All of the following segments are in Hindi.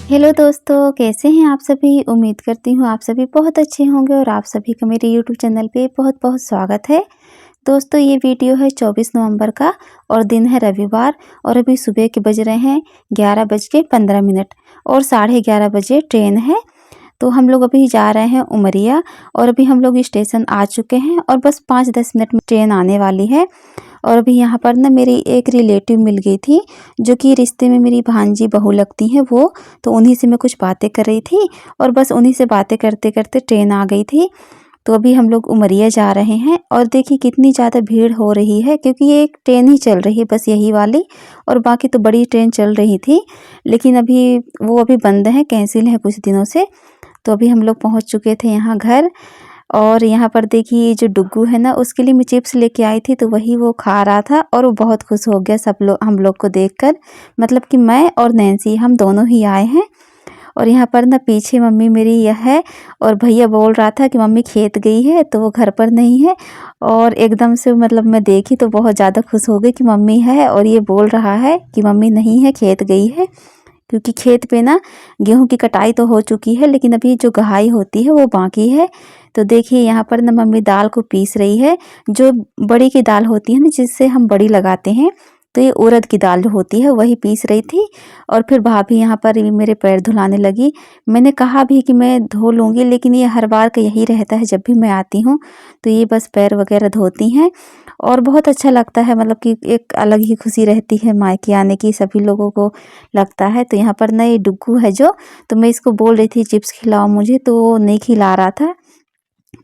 हेलो दोस्तों, कैसे हैं आप सभी। उम्मीद करती हूँ आप सभी बहुत अच्छे होंगे और आप सभी का मेरे यूट्यूब चैनल पे बहुत बहुत स्वागत है। दोस्तों, ये वीडियो है 24 नवंबर का और दिन है रविवार और अभी सुबह के बज रहे हैं 11:15 और 11:30 बजे ट्रेन है। तो हम लोग अभी जा रहे हैं उमरिया और अभी हम लोग स्टेशन आ चुके हैं और बस 5-10 मिनट में ट्रेन आने वाली है। और अभी यहाँ पर ना मेरी एक रिलेटिव मिल गई थी, जो कि रिश्ते में मेरी भांजी बहू लगती हैं वो। तो उन्हीं से मैं कुछ बातें कर रही थी और बस उन्हीं से बातें करते करते ट्रेन आ गई थी। तो अभी हम लोग उमरिया जा रहे हैं और देखिए कितनी ज़्यादा भीड़ हो रही है, क्योंकि ये एक ट्रेन ही चल रही है बस यही वाली, और बाकी तो बड़ी ट्रेन चल रही थी लेकिन अभी बंद है, कैंसिल है कुछ दिनों से। तो अभी हम लोग पहुंच चुके थे यहाँ घर। और यहाँ पर देखिए जो डुग्गू है ना, उसके लिए मैं चिप्स लेके आई थी, तो वही वो खा रहा था और वो बहुत खुश हो गया हम लोग को देखकर। मतलब कि मैं और नैन्सी हम दोनों ही आए हैं। और यहाँ पर ना पीछे मम्मी मेरी यह है और भैया बोल रहा था कि मम्मी खेत गई है, तो वो घर पर नहीं है। और एकदम से मतलब मैं देखी तो बहुत ज़्यादा खुश हो गई कि मम्मी है, और ये बोल रहा है कि मम्मी नहीं है, खेत गई है। क्योंकि खेत पे ना गेहूं की कटाई तो हो चुकी है, लेकिन अभी जो गहाई होती है वो बाकी है। तो देखिए यहाँ पर ना मम्मी दाल को पीस रही है, जो बड़ी की दाल होती है ना, जिससे हम बड़ी लगाते हैं। तो ये उड़द की दाल जो होती है वही पीस रही थी। और फिर भाभी यहाँ पर भी मेरे पैर धुलाने लगी। मैंने कहा भी कि मैं धो लूँगी, लेकिन ये हर बार का यही रहता है, जब भी मैं आती हूँ तो ये बस पैर वगैरह धोती हैं। और बहुत अच्छा लगता है, मतलब कि एक अलग ही खुशी रहती है मायके आने की, सभी लोगों को लगता है। तो यहाँ पर ना ये डुग्गू है जो, तो मैं इसको बोल रही थी चिप्स खिलाओ मुझे, तो वो नहीं खिला रहा था।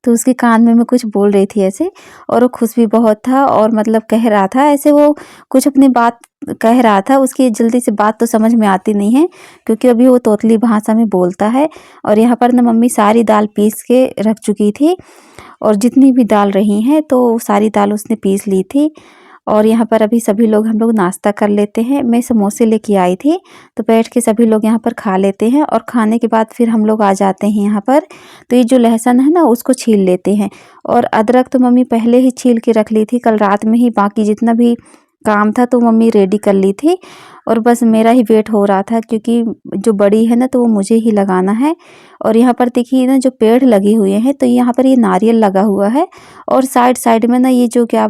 तो उसके कान में मैं कुछ बोल रही थी ऐसे, और वो खुश भी बहुत था और मतलब कह रहा था ऐसे, वो कुछ अपनी बात कह रहा था। उसकी जल्दी से बात तो समझ में आती नहीं है, क्योंकि अभी वो तोतली भाषा में बोलता है। और यहाँ पर ना मम्मी सारी दाल पीस के रख चुकी थी, और जितनी भी दाल रही हैं तो सारी दाल उसने पीस ली थी। और यहाँ पर अभी सभी लोग हम लोग नाश्ता कर लेते हैं। मैं समोसे लेके आई थी, तो बैठ के सभी लोग यहाँ पर खा लेते हैं, और खाने के बाद फिर हम लोग आ जाते हैं यहाँ पर। तो ये जो लहसुन है ना, उसको छील लेते हैं। और अदरक तो मम्मी पहले ही छील के रख ली थी कल रात में ही, बाकी जितना भी काम था तो मम्मी रेडी कर ली थी। और बस मेरा ही वेट हो रहा था, क्योंकि जो बड़ी है ना तो वो मुझे ही लगाना है। और यहाँ पर देखिए ना जो पेड़ लगे हुए हैं, तो यहाँ पर ये नारियल लगा हुआ है, और साइड साइड में ना ये जो क्या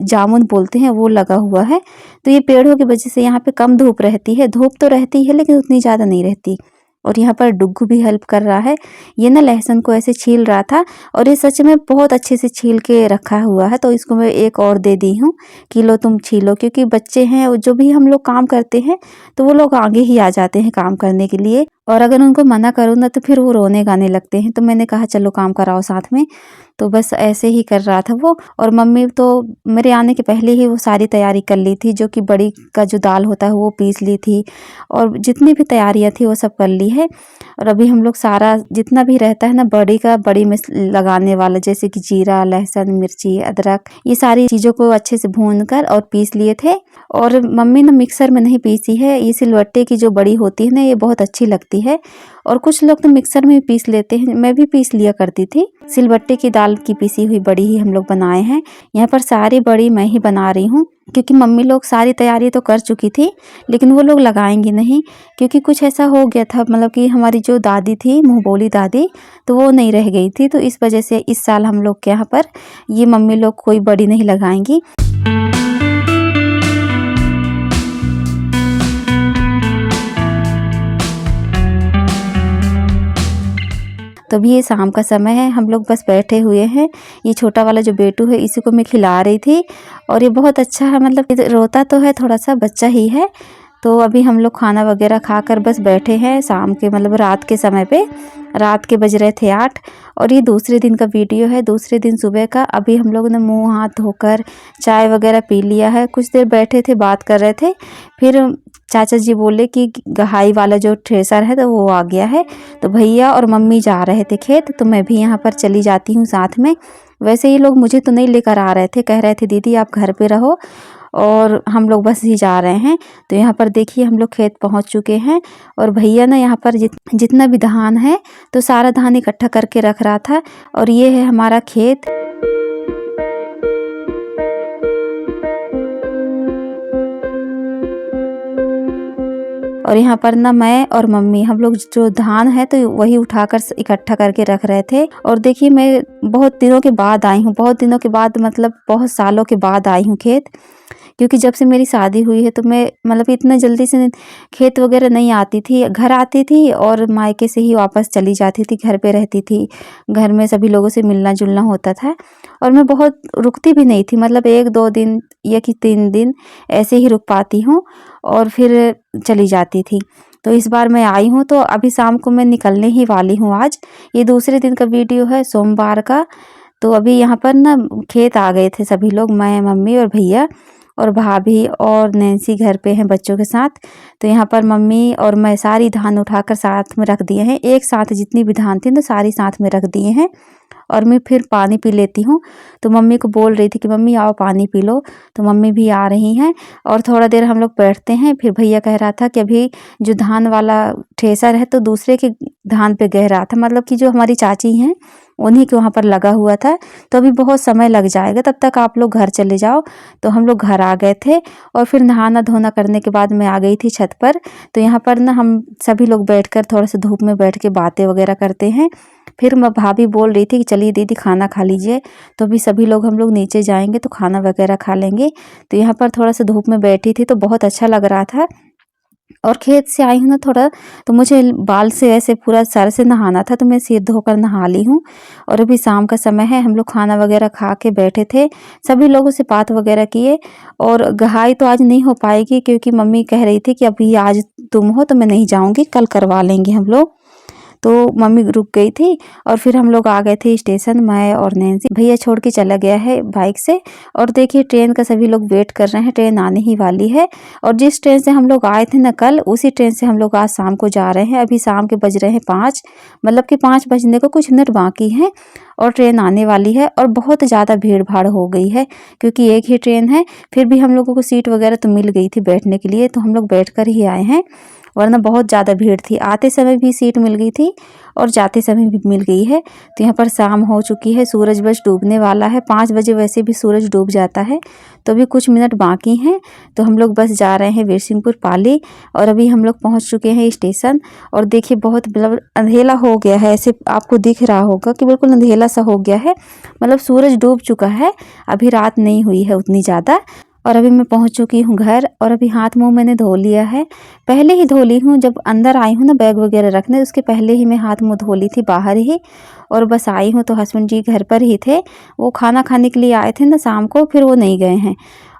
जामुन बोलते हैं वो लगा हुआ है। तो ये पेड़ों की वजह से यहाँ पे कम धूप रहती है, धूप तो रहती है लेकिन उतनी ज़्यादा नहीं रहती। और यहाँ पर डुग्गू भी हेल्प कर रहा है। ये ना लहसुन को ऐसे छील रहा था, और ये सच में बहुत अच्छे से छील के रखा हुआ है। तो इसको मैं एक और दे दी हूँ कि लो तुम छीलो, क्योंकि बच्चे हैं जो भी हम लोग काम करते हैं तो वो लोग आगे ही आ जाते हैं काम करने के लिए। और अगर उनको मना करूँ ना तो फिर वो रोने गाने लगते हैं। तो मैंने कहा चलो काम कराओ साथ में। तो बस ऐसे ही कर रहा था वो। और मम्मी तो मेरे आने के पहले ही वो सारी तैयारी कर ली थी, जो कि बड़ी का जो दाल होता है वो पीस ली थी, और जितनी भी तैयारियां थी वो सब कर ली है। और अभी हम लोग सारा जितना भी रहता है ना बड़ी में लगाने वाला, जैसे कि जीरा, लहसुन, मिर्ची, अदरक, ये सारी चीज़ों को अच्छे से भून कर और पीस लिए थे। और मम्मी ने मिक्सर में नहीं पीसी है, ये सिलवट्टे की जो बड़ी होती है ना, ये बहुत अच्छी लगती है। और कुछ लोग तो मिक्सर में भी पीस लेते हैं, मैं भी पीस लिया करती थी। सिलबट्टे की दाल की पीसी हुई बड़ी ही हम लोग बनाए हैं। यहाँ पर सारी बड़ी मैं ही बना रही हूँ, क्योंकि मम्मी लोग सारी तैयारी तो कर चुकी थी, लेकिन वो लोग लगाएंगी नहीं। क्योंकि कुछ ऐसा हो गया था, मतलब कि हमारी जो दादी थी, मुँह बोली दादी, तो वो नहीं रह गई थी। तो इस वजह से इस साल हम लोग के यहाँ पर ये मम्मी लोग कोई बड़ी नहीं लगाएंगी। तो अभी ये शाम का समय है, हम लोग बस बैठे हुए हैं। ये छोटा वाला जो बेटू है, इसी को मैं खिला रही थी, और ये बहुत अच्छा है, मतलब ये रोता तो है, थोड़ा सा बच्चा ही है। तो अभी हम लोग खाना वगैरह खाकर बस बैठे हैं शाम के, मतलब रात के समय पे। रात के बज रहे थे 8, और ये दूसरे दिन का वीडियो है, दूसरे दिन सुबह का। अभी हम लोग ने मुंह हाथ धोकर चाय वगैरह पी लिया है, कुछ देर बैठे थे, बात कर रहे थे। फिर चाचा जी बोले कि गहाई वाला जो थ्रेसर है तो वो आ गया है, तो भैया और मम्मी जा रहे थे खेत, तो मैं भी यहाँ पर चली जाती हूँ साथ में। वैसे ये लोग मुझे तो नहीं लेकर आ रहे थे, कह रहे थे दीदी आप घर पे रहो, और हम लोग बस ही जा रहे हैं। तो यहाँ पर देखिए हम लोग खेत पहुँच चुके हैं, और भैया ना यहाँ पर जितना भी धान है तो सारा धान इकट्ठा करके रख रहा था। और ये है हमारा खेत। और यहाँ पर ना मैं और मम्मी हम लोग जो धान है तो वही उठाकर इकट्ठा करके रख रहे थे। और देखिए मैं बहुत दिनों के बाद आई हूँ, बहुत दिनों के बाद मतलब बहुत सालों के बाद आई हूँ खेत, क्योंकि जब से मेरी शादी हुई है तो मैं मतलब इतना जल्दी से खेत वगैरह नहीं आती थी। घर आती थी और मायके से ही वापस चली जाती थी, घर पे रहती थी। घर में सभी लोगों से मिलना जुलना होता था और मैं बहुत रुकती भी नहीं थी, मतलब 1-2 दिन या कि 3 दिन ऐसे ही रुक पाती हूँ और फिर चली जाती थी। तो इस बार मैं आई हूँ तो अभी शाम को मैं निकलने ही वाली हूँ। आज ये दूसरे दिन का वीडियो है, सोमवार का। तो अभी यहाँ पर ना खेत आ गए थे सभी लोग, मैं, मम्मी और भैया और भाभी और नैन्सी घर पे हैं बच्चों के साथ। तो यहाँ पर मम्मी और मैं सारी धान उठाकर साथ में रख दिए हैं, एक साथ जितनी भी धान थी तो सारी साथ में रख दिए हैं। और मैं फिर पानी पी लेती हूँ। तो मम्मी को बोल रही थी कि मम्मी आओ पानी पी लो, तो मम्मी भी आ रही हैं और थोड़ा देर हम लोग बैठते हैं। फिर भैया कह रहा था कि अभी जो धान वाला थ्रेसर है तो दूसरे के धान पे गह रहा था, मतलब कि जो हमारी चाची हैं उन्हीं के वहाँ पर लगा हुआ था, तो अभी बहुत समय लग जाएगा, तब तक आप लोग घर चले जाओ। तो हम लोग घर आ गए थे और फिर नहाना धोना करने के बाद मैं आ गई थी छत पर। तो यहाँ पर ना हम सभी लोग बैठकर थोड़ा सा धूप में बैठ के बातें वगैरह करते हैं। फिर मैं भाभी बोल रही थी कि चलिए दीदी खाना खा लीजिए, तो अभी सभी लोग हम लोग नीचे जाएंगे तो खाना वगैरह खा लेंगे। तो यहाँ पर थोड़ा सा धूप में बैठी थी तो बहुत अच्छा लग रहा था। और खेत से आई हूँ ना थोड़ा, तो मुझे बाल से ऐसे पूरा सर से नहाना था, तो मैं सिर धोकर नहा ली हूँ। और अभी शाम का समय है, हम लोग खाना वगैरह खा के बैठे थे, सभी लोगों से बात वगैरह किए। और गहाई तो आज नहीं हो पाएगी क्योंकि मम्मी कह रही थी कि अभी आज तुम हो तो मैं नहीं जाऊँगी, कल करवा लेंगे हम लोग। तो मम्मी रुक गई थी और फिर हम लोग आ गए थे स्टेशन, मैं और नैन्सी। भैया छोड़ के चला गया है बाइक से। और देखिए ट्रेन का सभी लोग वेट कर रहे हैं, ट्रेन आने ही वाली है। और जिस ट्रेन से हम लोग आए थे ना कल, उसी ट्रेन से हम लोग आज शाम को जा रहे हैं। अभी शाम के बज रहे हैं 5, मतलब कि 5 बजने को कुछ मिनट बाकी हैं और ट्रेन आने वाली है। और बहुत ज़्यादा भीड़ भाड़ हो गई है क्योंकि एक ही ट्रेन है। फिर भी हम लोगों को सीट वगैरह तो मिल गई थी बैठने के लिए, तो हम लोग बैठ कर ही आए हैं, वरना बहुत ज़्यादा भीड़ थी। आते समय भी सीट मिल गई थी और जाते समय भी मिल गई है। तो यहाँ पर शाम हो चुकी है, सूरज बस डूबने वाला है। 5 बजे वैसे भी सूरज डूब जाता है, तो अभी कुछ मिनट बाकी हैं। तो हम लोग बस जा रहे हैं वीरसिंहपुर पाली और अभी हम लोग पहुँच चुके हैं स्टेशन। और देखिए बहुत मतलब अंधेला हो गया है, ऐसे आपको दिख रहा होगा कि बिल्कुल अंधेला सा हो गया है, मतलब सूरज डूब चुका है, अभी रात नहीं हुई है उतनी ज़्यादा। और अभी मैं पहुंच चुकी हूँ घर और अभी हाथ मुंह मैंने धो लिया है, पहले ही धो ली हूँ। जब अंदर आई हूँ ना बैग वगैरह रखने, उसके पहले ही मैं हाथ मुंह धो ली थी बाहर ही। और बस आई हूँ तो हस्बैंड जी घर पर ही थे, वो खाना खाने के लिए आए थे ना शाम को, फिर वो नहीं गए हैं।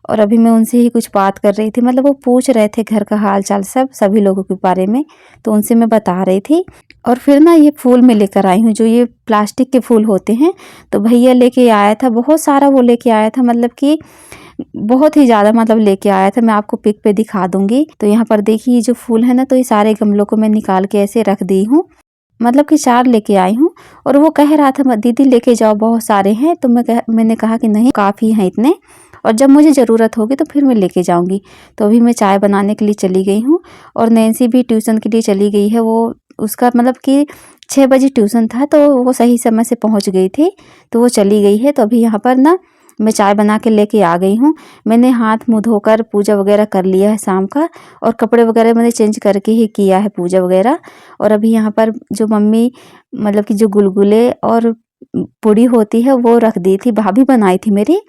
और अभी मैं उनसे ही कुछ बात कर रही थी, मतलब वो पूछ रहे थे घर का हाल चाल सब सभी लोगों के बारे में, तो उनसे मैं बता रही थी। और फिर ना ये फूल मैं लेकर आई हूँ, जो ये प्लास्टिक के फूल होते हैं, तो भैया लेके आया था बहुत सारा, वो लेके आया था, मतलब कि बहुत ही ज़्यादा मतलब लेके आया था। मैं आपको पिक पे दिखा दूंगी। तो यहाँ पर देखिए ये जो फूल है ना, तो ये सारे गमलों को मैं निकाल के ऐसे रख दी हूँ, मतलब कि 4 लेके आई हूँ। और वो कह रहा था दीदी लेके जाओ बहुत सारे हैं, तो मैंने कहा कि नहीं काफ़ी हैं इतने, और जब मुझे ज़रूरत होगी तो फिर मैं लेके जाऊँगी। तो अभी मैं चाय बनाने के लिए चली गई हूँ और नैन्सी भी ट्यूशन के लिए चली गई है। वो उसका मतलब कि 6 बजे ट्यूशन था, तो वो सही समय से पहुँच गई थी, तो वो चली गई है। तो अभी यहाँ पर ना मैं चाय बना के लेके आ गई हूँ। मैंने हाथ मुँह धोकर पूजा वगैरह कर लिया है शाम का, और कपड़े वगैरह मैंने चेंज करके ही किया है पूजा वगैरह। और अभी यहाँ पर जो मम्मी मतलब कि जो गुलगुले और पूड़ी होती है वो रख दी थी, भाभी बनाई थी मेरी,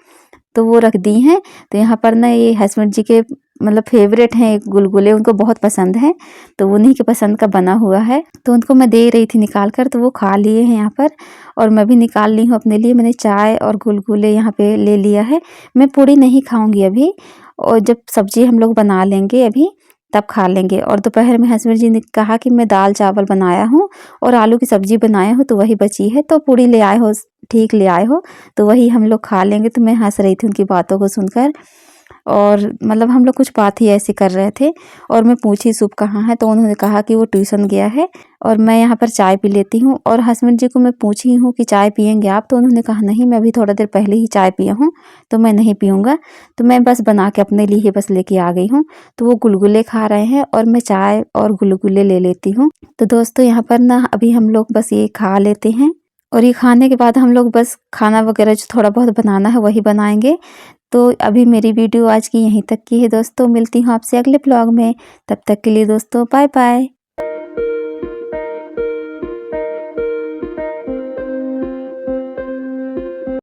तो वो रख दी हैं। तो यहाँ पर ना ये हस्बैंड जी के मतलब फेवरेट हैं गुलगुले, उनको बहुत पसंद है, तो उन्हीं के पसंद का बना हुआ है, तो उनको मैं दे रही थी निकाल कर, तो वो खा लिए हैं यहाँ पर। और मैं भी निकाल ली हूँ अपने लिए, मैंने चाय और गुलगुले यहाँ पे ले लिया है। मैं पूड़ी नहीं खाऊंगी अभी, और जब सब्जी हम लोग बना लेंगे अभी तब खा लेंगे। और दोपहर में हस्बैंड जी ने कहा कि मैं दाल चावल बनाया हूँ और आलू की सब्जी बनाया हूँ, तो वही बची है, तो पूड़ी ले आए हो, ठीक ले आए हो, तो वही हम लोग खा लेंगे। तो मैं हंस रही थी उनकी बातों को सुनकर, और मतलब हम लोग कुछ बात ही ऐसे कर रहे थे। और मैं पूछी शुभ कहाँ है, तो उन्होंने कहा कि वो ट्यूशन गया है, और मैं यहाँ पर चाय पी लेती हूँ। और हस्बैंड जी को मैं पूछी हूँ कि चाय पियेंगे आप, तो उन्होंने कहा नहीं, मैं अभी थोड़ा देर पहले ही चाय पिया हूँ, तो मैं नहीं पीऊँगा। तो मैं बस बना के अपने लिए ही बस लेके आ गई हूँ। तो वो गुलगुले खा रहे हैं और मैं चाय और गुलगुले ले लेती हूँ। तो दोस्तों यहाँ पर ना अभी हम लोग बस ये खा लेते हैं और ये खाने के बाद हम लोग बस खाना वगैरह जो थोड़ा बहुत बनाना है वही बनाएंगे। तो अभी मेरी वीडियो आज की यहीं तक की है दोस्तों। मिलती हूँ आपसे अगले ब्लॉग में। तब तक के लिए दोस्तों बाय बाय।